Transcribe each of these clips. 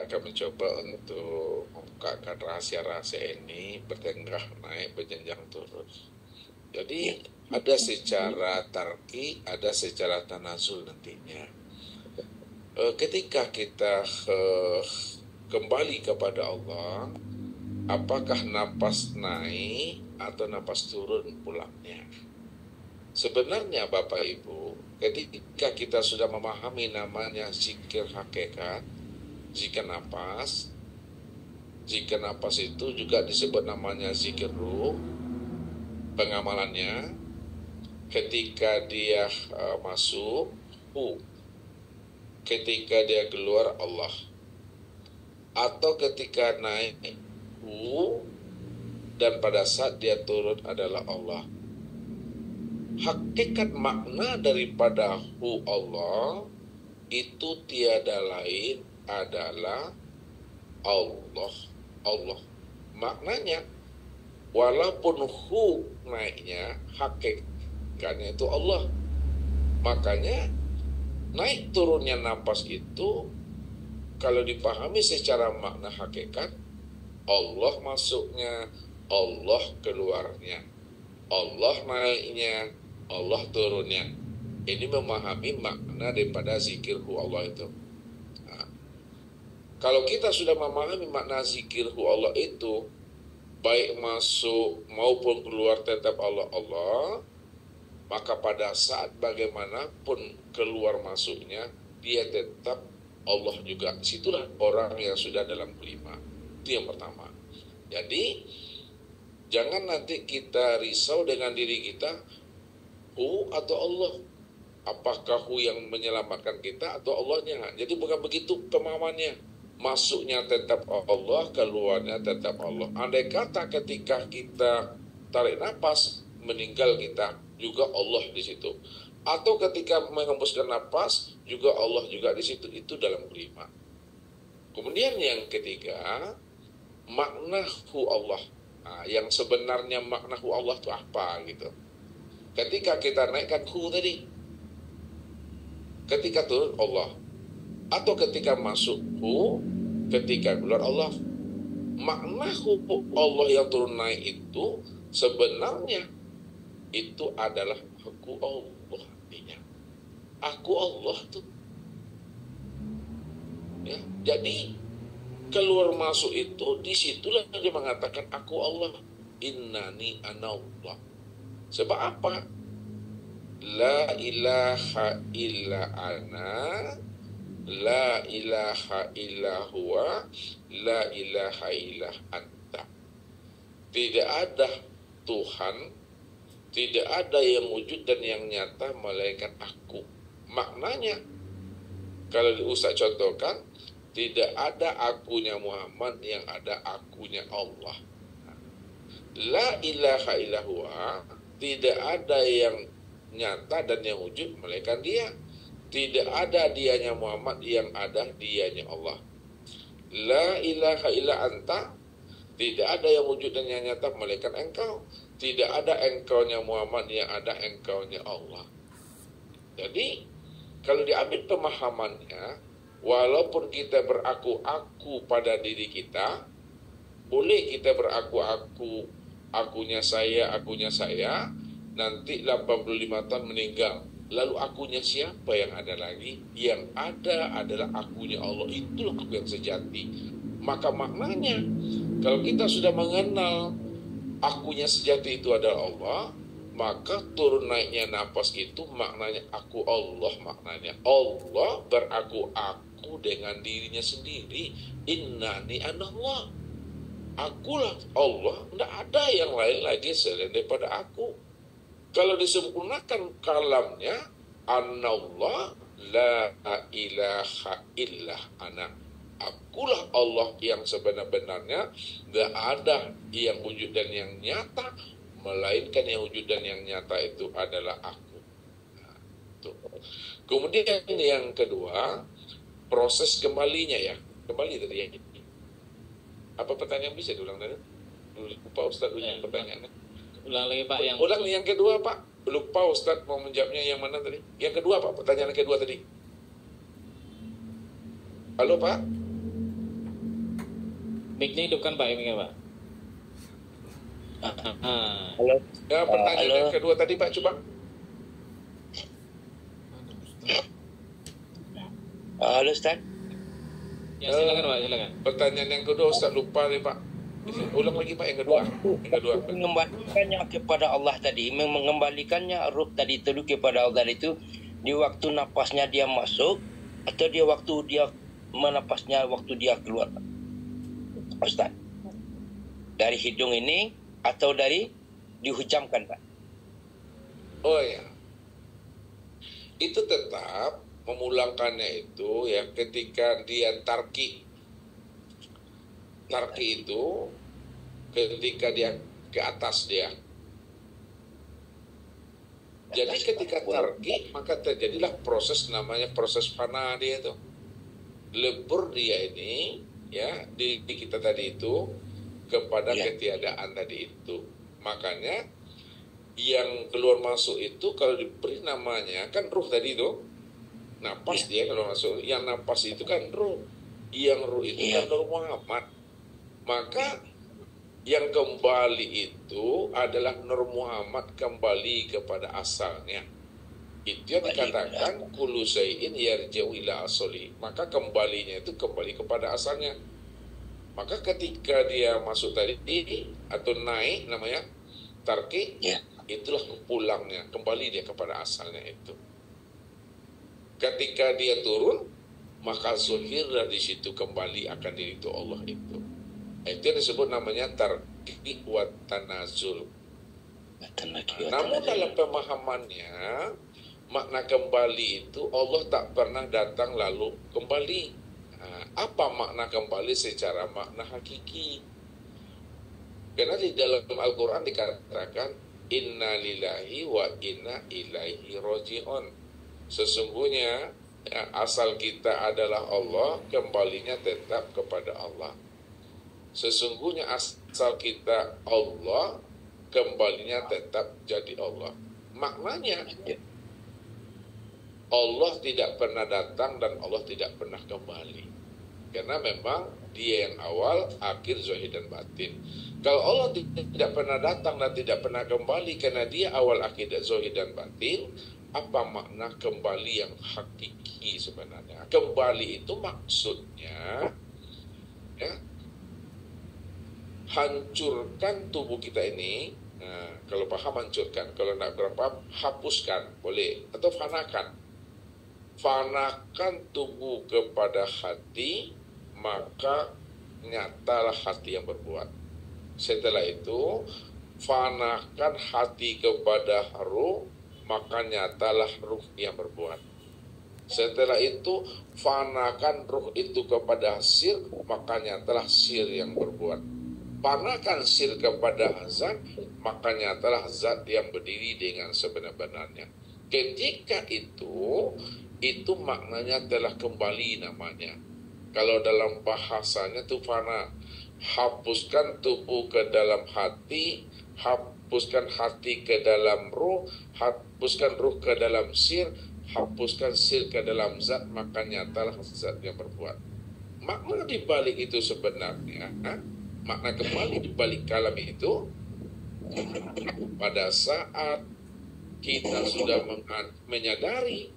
akan mencoba untuk membukakan rahasia-rahasia ini bertengkar naik berjenjang turun. Jadi ada secara tarki, ada secara tanazul nantinya. Ketika kita kembali kepada Allah, apakah napas naik atau napas turun pulangnya? Sebenarnya Bapak Ibu, ketika kita sudah memahami namanya zikir hakikat, zikir napas itu juga disebut namanya zikir ruh, pengamalannya ketika dia masuk hu, ketika dia keluar Allah, atau ketika naik hu dan pada saat dia turun adalah Allah. Hakikat makna daripada hu Allah itu tiada lain adalah Allah. Allah maknanya, walaupun hu naiknya, hakikatnya itu Allah. Makanya naik turunnya napas itu kalau dipahami secara makna hakikat, Allah masuknya, Allah keluarnya, Allah naiknya, Allah turunnya. Ini memahami makna daripada zikirhu Allah itu. Nah, kalau kita sudah memahami makna zikirhu Allah itu, baik masuk maupun keluar tetap Allah Allah, maka pada saat bagaimanapun keluar masuknya, dia tetap Allah juga. Situlah orang yang sudah dalam kelima. Itu yang pertama. Jadi jangan nanti kita risau dengan diri kita, hu atau Allah. Apakah hu yang menyelamatkan kita atau Allahnya? Jadi bukan begitu pemahamannya. Masuknya tetap Allah, keluarnya tetap Allah. Andai kata ketika kita tarik napas, meninggal kita, juga Allah di situ. Atau ketika menghembuskan napas, juga Allah juga di situ. Itu dalam kelima. Kemudian yang ketiga, makna hu Allah. Nah, yang sebenarnya makna hu Allah itu apa gitu. Ketika kita naikkan hu tadi, ketika turun Allah, atau ketika masuk hu, ketika keluar Allah. Makna hu Allah yang turun naik itu sebenarnya itu adalah aku Allah, artinya aku Allah tuh. Ya, jadi keluar masuk itu disitulah dia mengatakan aku Allah, innani ana Allah. Sebab apa? La ilaha illa ana, la ilaha illa huwa, la ilaha illa anta. Tidak ada Tuhan, tidak ada yang wujud dan yang nyata melainkan aku. Maknanya, kalau Ustaz contohkan, tidak ada akunya Muhammad, yang ada akunya Allah. La ilaha illa huwa, tidak ada yang nyata dan yang wujud melainkan dia. Tidak ada dianya Muhammad, yang ada dianya Allah. La ilaha illa anta, tidak ada yang wujud dan yang nyata melainkan engkau. Tidak ada engkaunya Muhammad, yang ada engkaunya Allah. Jadi kalau diambil pemahamannya, walaupun kita beraku-aku pada diri kita, boleh kita beraku-aku, akunya saya, nanti 85 tahun meninggal. Lalu akunya siapa yang ada lagi? Yang ada adalah akunya Allah. Itulah aku yang sejati. Maka maknanya, kalau kita sudah mengenal akunya sejati itu adalah Allah, maka turun naiknya napas itu maknanya aku Allah. Maknanya Allah beraku-aku dengan dirinya sendiri. Innani anallah. Akulah Allah, tidak ada yang lain lagi selain daripada aku. Kalau disempurnakan kalamnya, anallah la ilaha illa ana. Akulah Allah yang sebenar-benarnya, tidak ada yang wujud dan yang nyata, melainkan yang wujud dan yang nyata itu adalah aku. Nah, tuh. Kemudian yang kedua, proses kembalinya ya. Kembali tadi yang ini. Apa pertanyaan bisa diulang tadi? Lupa Ustaz pertanyaannya. Ulang lagi Pak yang. Ulang yang kedua Pak. Lupa Ustaz mau menjawabnya yang mana tadi? Yang kedua Pak, pertanyaan kedua tadi. Halo Pak. Mic-nya hidupkan Pak, mic-nya Pak. Halo. Ya, pertanyaan Halo. yang kedua tadi Pak, coba. Halo Ustaz. Ya silakan Pak, silakan. Pertanyaan yang kedua Ustaz lupa nih Pak. Ulang lagi Pak yang kedua. Yang kedua. Mengembalikannya kepada Allah tadi, mengembalikannya ruh tadi itu kepada Allah itu di waktu napasnya dia masuk atau dia waktu dia menapasnya waktu dia keluar, Ustaz? Dari hidung ini atau dari dihujamkan, Pak? Oh ya. Itu tetap memulangkannya itu ya ketika dia tarki. Tarki itu ketika dia ke atas dia. Jadi ketika tarki maka terjadilah proses namanya proses fana dia itu. Lebur dia ini ya di kita tadi itu kepada ketiadaan tadi itu. Makanya yang keluar masuk itu kalau diberi namanya kan ruh tadi itu. Napas dia kalau masuk, yang napas itu kan ruh. Yang ruh itu kan Nur Muhammad. Maka yang kembali itu adalah Nur Muhammad kembali kepada asalnya. Itu yang dikatakan kullu syai'in yarji'u ila asli. Maka kembalinya itu kembali kepada asalnya. Maka ketika dia masuk tadi atau naik namanya tarki, itulah pulangnya, kembali dia kepada asalnya itu. Ketika dia turun, maka zuhir dari situ kembali akan diri itu Allah itu. Itu yang disebut namanya tarki wa tanazul. Namun dalam pemahamannya, makna kembali itu Allah tak pernah datang lalu kembali. Apa makna kembali secara makna hakiki? Karena di dalam Al-Quran dikatakan inna lillahi wa inna ilaihi roji'un. Sesungguhnya asal kita adalah Allah, kembalinya tetap kepada Allah. Sesungguhnya asal kita Allah, kembalinya tetap jadi Allah. Maknanya Allah tidak pernah datang dan Allah tidak pernah kembali. Karena memang dia yang awal, akhir, zahir dan batin. Kalau Allah tidak pernah datang dan tidak pernah kembali karena dia awal, akhir, zahir dan batin, apa makna kembali yang hakiki sebenarnya? Kembali itu maksudnya ya, hancurkan tubuh kita ini. Nah, kalau paham hancurkan, kalau tidak paham hapuskan, boleh, atau fanakan. Fanakan tubuh kepada hati, maka nyatalah hati yang berbuat. Setelah itu fanakan hati kepada ruh, maka nyatalah ruh yang berbuat. Setelah itu fanakan ruh itu kepada sir, maka nyatalah sir yang berbuat. Fanakan sir kepada zat, maka nyatalah zat yang berdiri dengan sebenar-benarnya. Ketika itu maknanya telah kembali namanya. Kalau dalam bahasanya itu fana, hapuskan tubuh ke dalam hati, hapuskan hati ke dalam ruh, hapuskan ruh ke dalam sir, hapuskan sir ke dalam zat, maka nyatalah zat yang berbuat. Makna dibalik itu sebenarnya, makna kembali dibalik kalam itu, pada saat kita sudah menyadari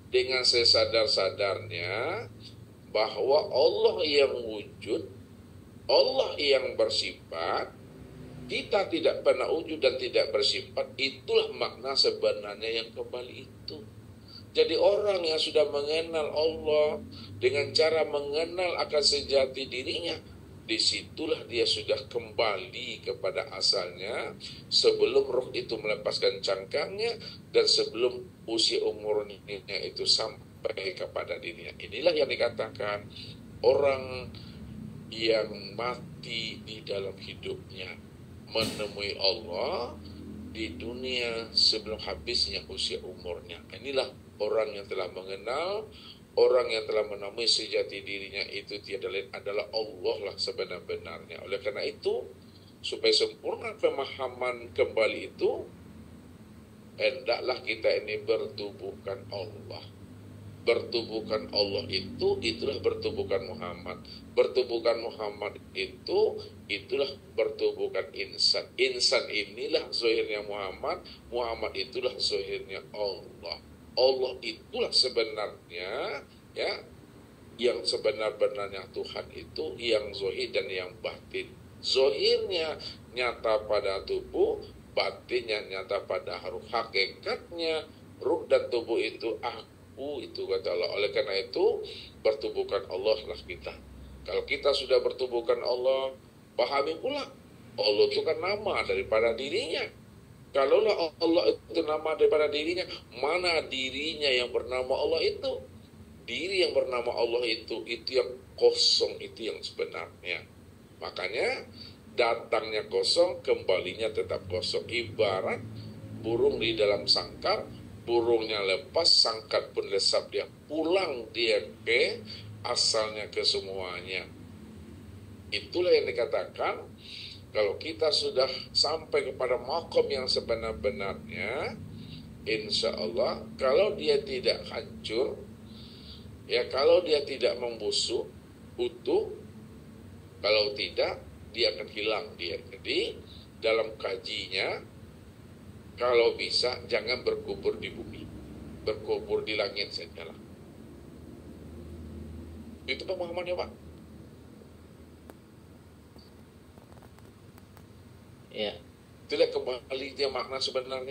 dengan sesadar-sadarnya bahwa Allah yang wujud, Allah yang bersifat, kita tidak pernah wujud dan tidak bersifat, itulah makna sebenarnya yang kembali itu. Jadi orang yang sudah mengenal Allah dengan cara mengenal akan sejati dirinya, disitulah dia sudah kembali kepada asalnya sebelum roh itu melepaskan cangkangnya dan sebelum usia umurnya itu sampai kepada dirinya. Inilah yang dikatakan orang yang mati di dalam hidupnya menemui Allah di dunia sebelum habisnya usia umurnya. Inilah orang yang telah mengenal, orang yang telah menemui sejati dirinya itu tiada lain adalah Allah lah sebenar-benarnya. Oleh karena itu, supaya sempurna pemahaman kembali itu, hendaklah kita ini bertubuhkan Allah. bertubuhkan Allah itu, itulah bertubuhkan Muhammad. Bertubuhkan Muhammad itu, itulah bertubuhkan insan. Insan inilah zahirnya Muhammad, Muhammad itulah zahirnya Allah. Allah itulah sebenarnya, ya, yang sebenar-benarnya Tuhan itu, yang zahir dan yang batin. Zahirnya nyata pada tubuh, batinnya nyata pada ruh. Hakikatnya ruh dan tubuh itu itu kata Allah. Oleh karena itu bertubuhkan Allah lah kita. Kalau kita sudah bertubuhkan Allah, pahami pula Allah itu kan nama daripada dirinya. Kalau Allah itu nama daripada dirinya, mana dirinya yang bernama Allah itu? Diri yang bernama Allah itu yang kosong, itu yang sebenarnya. Makanya datangnya kosong, kembalinya tetap kosong. Ibarat burung di dalam sangkar, burungnya lepas, sangkar pun lesap, dia pulang dia ke asalnya, ke semuanya. Itulah yang dikatakan, kalau kita sudah sampai kepada makom yang sebenar-benarnya, insya Allah, kalau dia tidak hancur, ya, kalau dia tidak membusuk, utuh, kalau tidak, dia akan hilang dia. Jadi, dalam kajinya, kalau bisa jangan berkubur di bumi, berkubur di langit sajalah. Itu pemahamannya, Pak. Ya. Itulah kembali dia makna sebenarnya.